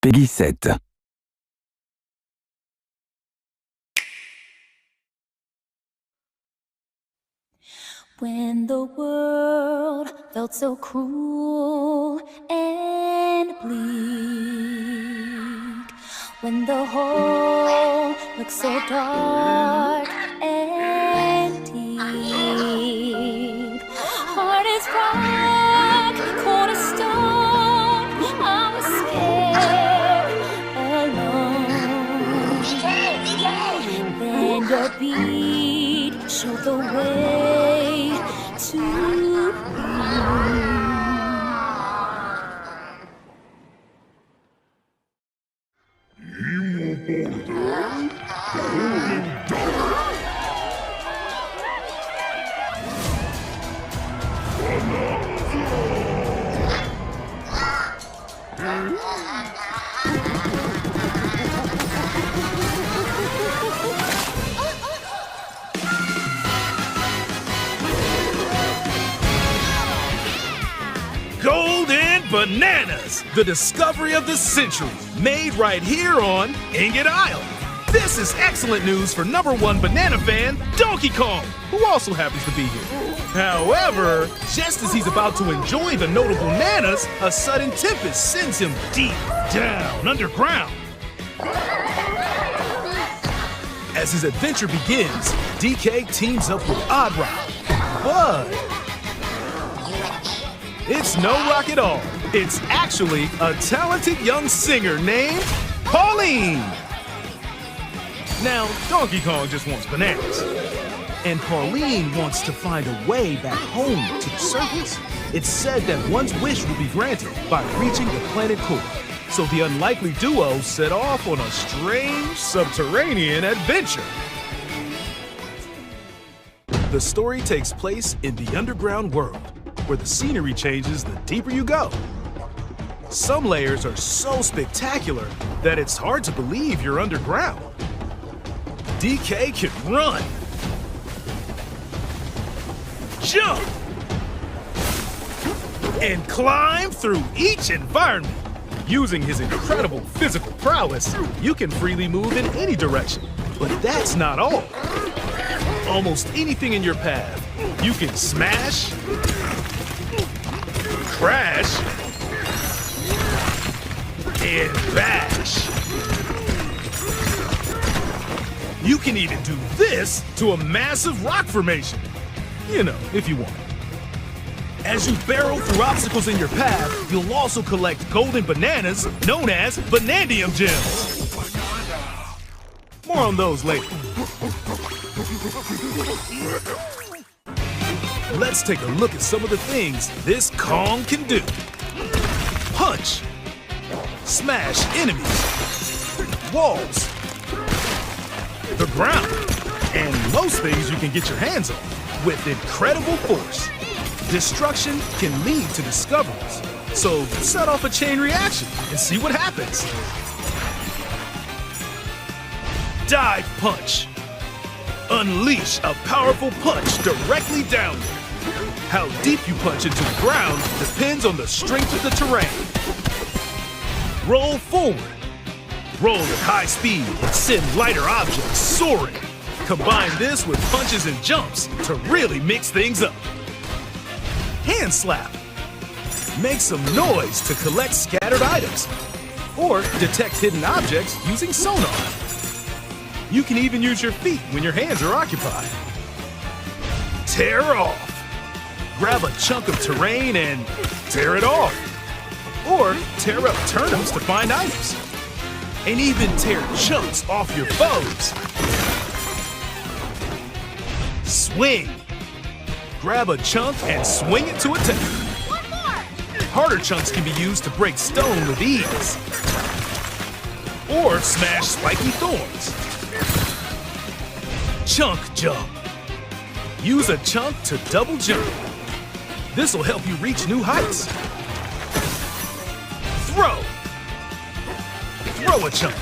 Peggy 7. When the world felt so cruel and bleak, when the whole looked so dark and deep, hard as rock, cold as stone, I was scared, alone. Then your beat showed the way to Golden Bananas, the discovery of the century, made right here on Ingot Island. This is excellent news for #1 banana fan, Donkey Kong, who also happens to be here. However, just as he's about to enjoy the notable bananas, a sudden tempest sends him deep down underground. As his adventure begins, DK teams up with Oddrod, but it's no rock at all. It's actually a talented young singer named Pauline. Now, Donkey Kong just wants bananas. And Pauline wants to find a way back home to the surface. It's said that one's wish will be granted by reaching the planet core. So the unlikely duo set off on a strange subterranean adventure. The story takes place in the underground world, where the scenery changes the deeper you go. Some layers are so spectacular that it's hard to believe you're underground. DK can run, jump, and climb through each environment. Using his incredible physical prowess, you can freely move in any direction. But that's not all. Almost anything in your path, you can smash, crash, and bash. You can even do this to a massive rock formation. You know, if you want. As you barrel through obstacles in your path, you'll also collect golden bananas known as Banandium gems. More on those later. Let's take a look at some of the things this Kong can do. Punch, smash enemies, walls, the ground, and most things you can get your hands on with incredible force. Destruction can lead to discoveries, so set off a chain reaction and see what happens. Dive punch. Unleash a powerful punch directly down there. How deep you punch into the ground depends on the strength of the terrain. Roll forward. Roll at high speed and send lighter objects soaring. Combine this with punches and jumps to really mix things up. Hand slap. Make some noise to collect scattered items. Or detect hidden objects using sonar. You can even use your feet when your hands are occupied. Tear off. Grab a chunk of terrain and tear it off. Or tear up turnips to find items. And even tear chunks off your foes. Swing. Grab a chunk and swing it to attack. one more. Harder chunks can be used to break stone with ease. Or smash spiky thorns. Chunk jump. Use a chunk to double jump. This will help you reach new heights. Throw. Throw a chunk.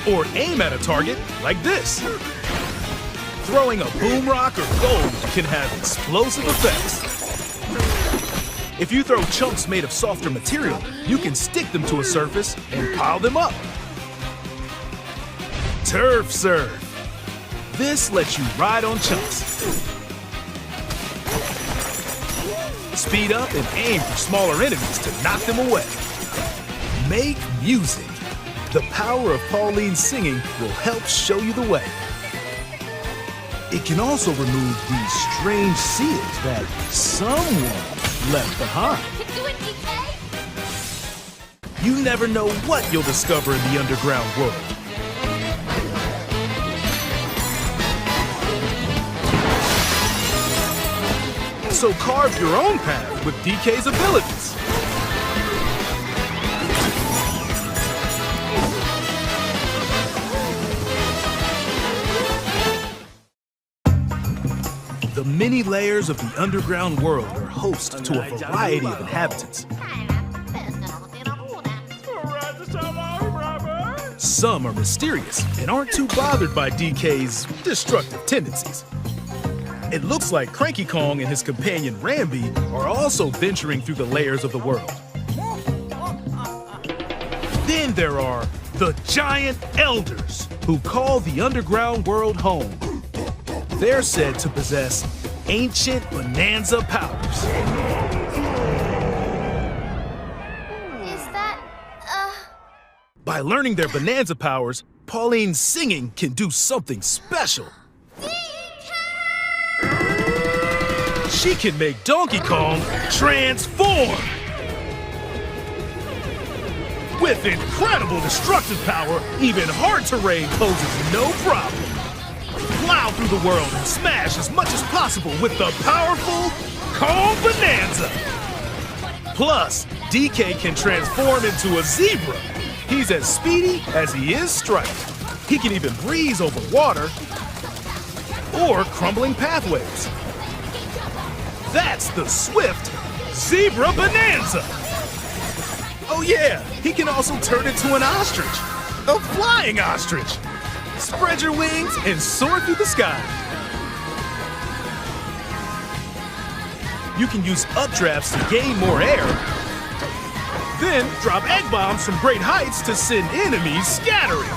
Or aim at a target like this. Throwing a boom rock or gold can have explosive effects. If you throw chunks made of softer material, you can stick them to a surface and pile them up. Turf serve. This lets you ride on chunks. Speed up and aim for smaller enemies to knock them away. Make music. The power of Pauline's singing will help show you the way. It can also remove these strange seals that someone left behind. Do it, DK! You never know what you'll discover in the underground world. So carve your own path with DK's abilities. The many layers of the underground world are host to a variety of inhabitants. Some are mysterious and aren't too bothered by DK's destructive tendencies. It looks like Cranky Kong and his companion Rambi are also venturing through the layers of the world. Then there are the Giant Elders, who call the underground world home. They're said to possess ancient Bananza powers. Is that, By learning their Bananza powers, Pauline's singing can do something special. She can make Donkey Kong transform! With incredible destructive power, even hard terrain poses no problem. Plow through the world and smash as much as possible with the powerful Kong Bananza! Plus, DK can transform into a zebra. He's as speedy as he is striped. He can even breeze over water or crumbling pathways. That's the swift Zebra Bananza! Oh yeah, he can also turn into an ostrich. A flying ostrich! Spread your wings and soar through the sky. You can use updrafts to gain more air. Then drop egg bombs from great heights to send enemies scattering.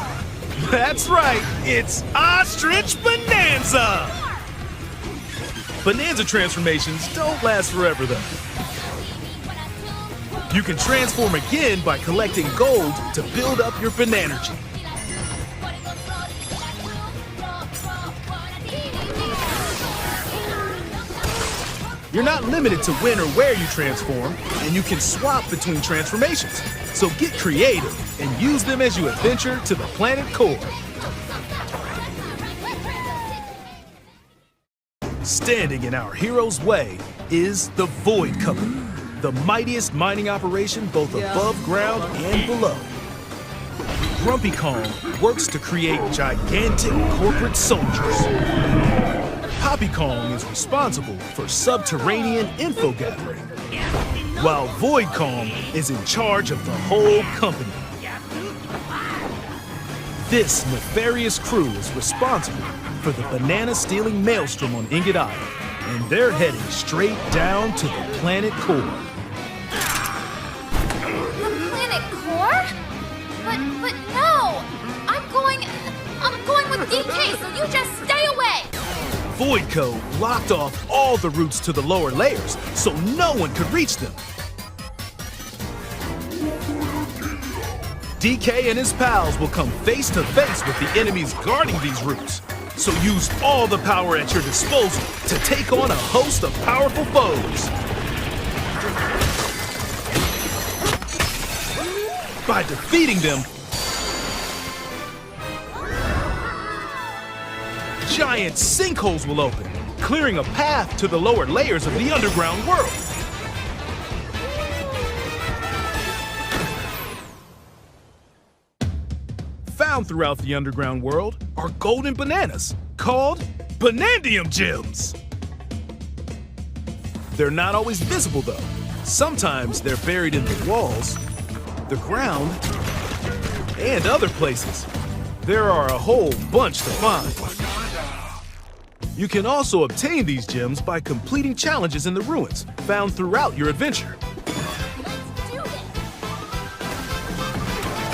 That's right, it's Ostrich Bananza! Bananza transformations don't last forever though. You can transform again by collecting gold to build up your Bananergy. You're not limited to when or where you transform, and you can swap between transformations. So get creative and use them as you adventure to the planet core. Standing in our hero's way is the Void Company, the mightiest mining operation both above ground and below. Grumpy Kong works to create gigantic corporate soldiers. Poppy Kong is responsible for subterranean info gathering, while Void Kong is in charge of the whole company. This nefarious crew is responsible for the banana-stealing maelstrom on Ingot Island, and they're heading straight down to the planet core. The planet core? But no! I'm going with DK, so you just stay away! Voidco blocked off all the routes to the lower layers, so no one could reach them. DK and his pals will come face to face with the enemies guarding these routes. So use all the power at your disposal to take on a host of powerful foes. By defeating them, giant sinkholes will open, clearing a path to the lower layers of the underground world. Found throughout the underground world are golden bananas called Banandium Gems. They're not always visible though. Sometimes they're buried in the walls, the ground, and other places. There are a whole bunch to find. You can also obtain these gems by completing challenges in the ruins found throughout your adventure. Let's do this!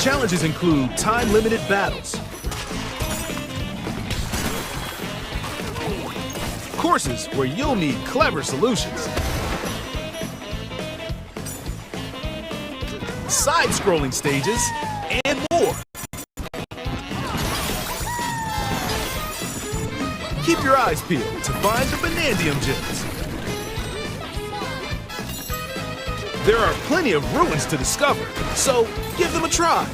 Challenges include time-limited battles, courses where you'll need clever solutions, side-scrolling stages, and more. Keep your eyes peeled to find the Banandium gems. There are plenty of ruins to discover, so give them a try.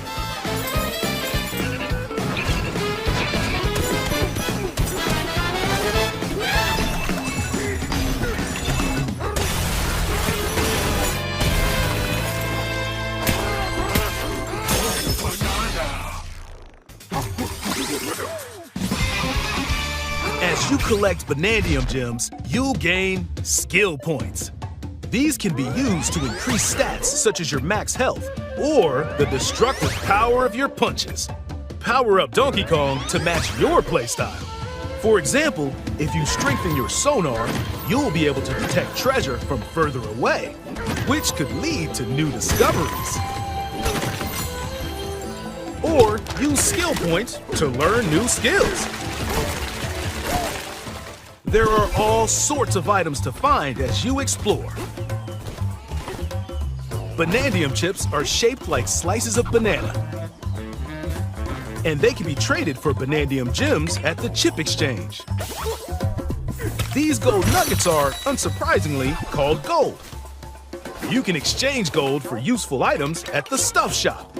As you collect Banandium gems, you'll gain skill points. These can be used to increase stats such as your max health or the destructive power of your punches. Power up Donkey Kong to match your playstyle. For example, if you strengthen your sonar, you'll be able to detect treasure from further away, which could lead to new discoveries. Or use skill points to learn new skills. There are all sorts of items to find as you explore. Banandium chips are shaped like slices of banana. And they can be traded for Banandium gems at the chip exchange. These gold nuggets are, unsurprisingly, called gold. You can exchange gold for useful items at the stuff shop.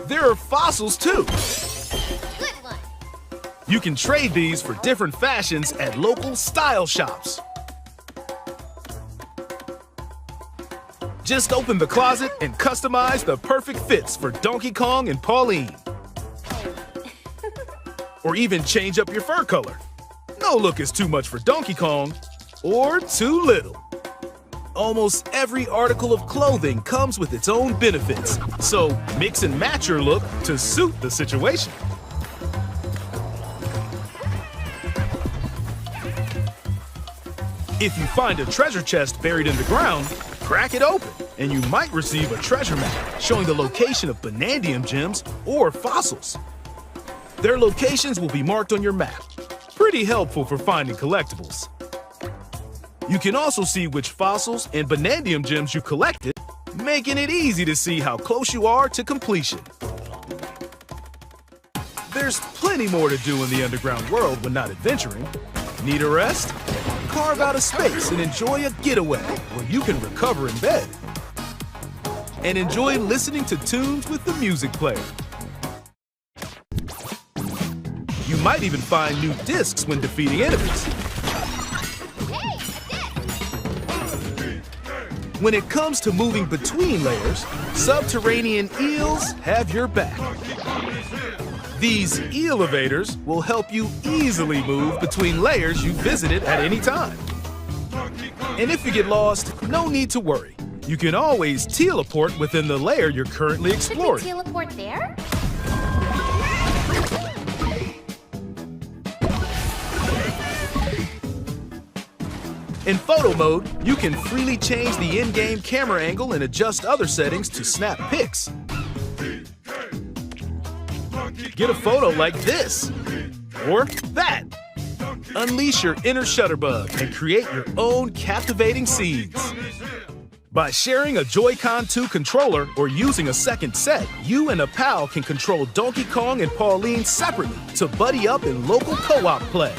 There are fossils too. Good one! You can trade these for different fashions at local style shops. Just open the closet and customize the perfect fits for Donkey Kong and Pauline. Or even change up your fur color. No look is too much for Donkey Kong, or too little. Almost every article of clothing comes with its own benefits, so mix and match your look to suit the situation. If you find a treasure chest buried in the ground, crack it open, and you might receive a treasure map showing the location of Banandium gems or fossils. Their locations will be marked on your map. Pretty helpful for finding collectibles. You can also see which fossils and Banandium gems you collected, making it easy to see how close you are to completion. There's plenty more to do in the underground world when not adventuring. Need a rest? Carve out a space and enjoy a getaway where you can recover in bed. And enjoy listening to tunes with the music player. You might even find new discs when defeating enemies. When it comes to moving between layers, subterranean eels have your back. These elevators will help you easily move between layers you visited at any time. And if you get lost, no need to worry. You can always teleport within the layer you're currently exploring. Could we teleport there? In photo mode, you can freely change the in-game camera angle and adjust other settings to snap pics. Get a photo like this, or that. Unleash your inner shutterbug and create your own captivating scenes. By sharing a Joy-Con 2 controller or using a second set, you and a pal can control Donkey Kong and Pauline separately to buddy up in local co-op play.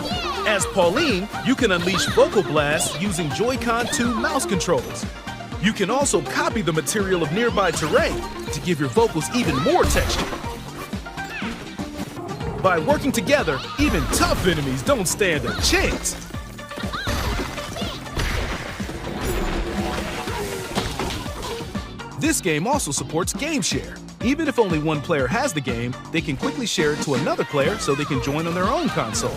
As Pauline, you can unleash vocal blasts using Joy-Con 2 mouse controls. You can also copy the material of nearby terrain to give your vocals even more texture. By working together, even tough enemies don't stand a chance. This game also supports Game Share. Even if only one player has the game, they can quickly share it to another player so they can join on their own console.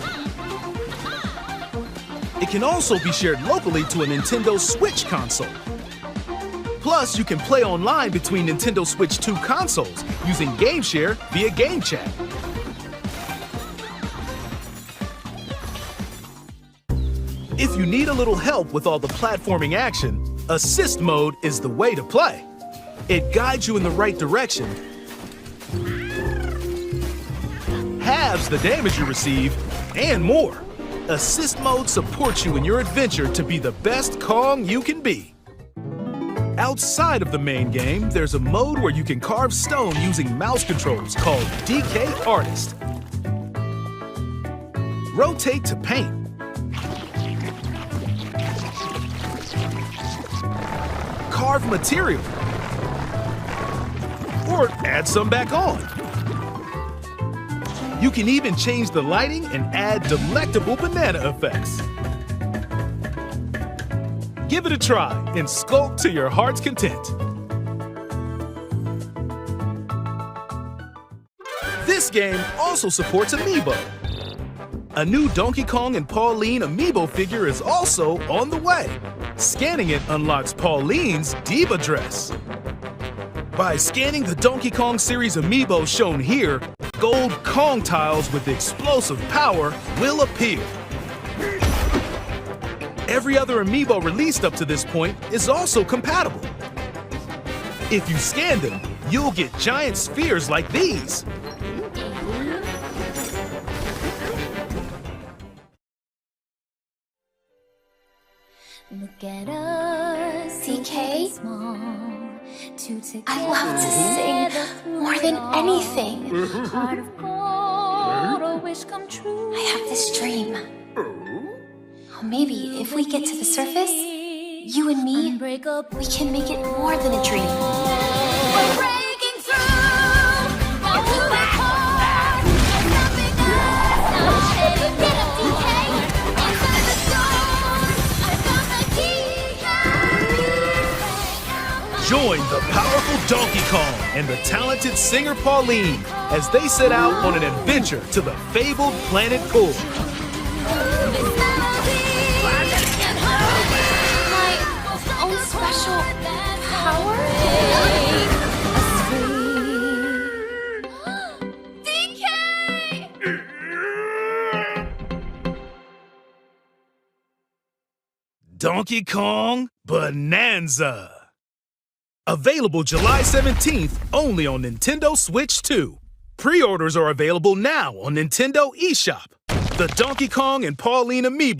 It can also be shared locally to a Nintendo Switch console. Plus, you can play online between Nintendo Switch 2 consoles using Game Share via Game Chat. If you need a little help with all the platforming action, Assist Mode is the way to play. It guides you in the right direction, halves the damage you receive, and more. Assist Mode supports you in your adventure to be the best Kong you can be. Outside of the main game, there's a mode where you can carve stone using mouse controls called DK Artist. Rotate to paint. Carve material. Or add some back on. You can even change the lighting and add delectable banana effects. Give it a try and sculpt to your heart's content. This game also supports Amiibo. A new Donkey Kong and Pauline Amiibo figure is also on the way. Scanning it unlocks Pauline's Diva dress. By scanning the Donkey Kong series Amiibo shown here, gold Kong tiles with explosive power will appear. Every other Amiibo released up to this point is also compatible. If you scan them, you'll get giant spheres like these. Look at us, DK? I love to sing more than anything. I have this dream. Maybe if we get to the surface, you and me, we can make it more than a dream. We're breaking through, now to the core. There's nothing us not. Get up, DK, inside the door. I've got the key. Join the powerful Donkey Kong and the talented singer Pauline as they set out on an adventure to the fabled planet Core. Own special power? DK! Donkey Kong Bananza. Available July 17th only on Nintendo Switch 2. Pre-orders are available now on Nintendo eShop. The Donkey Kong and Pauline Amiibo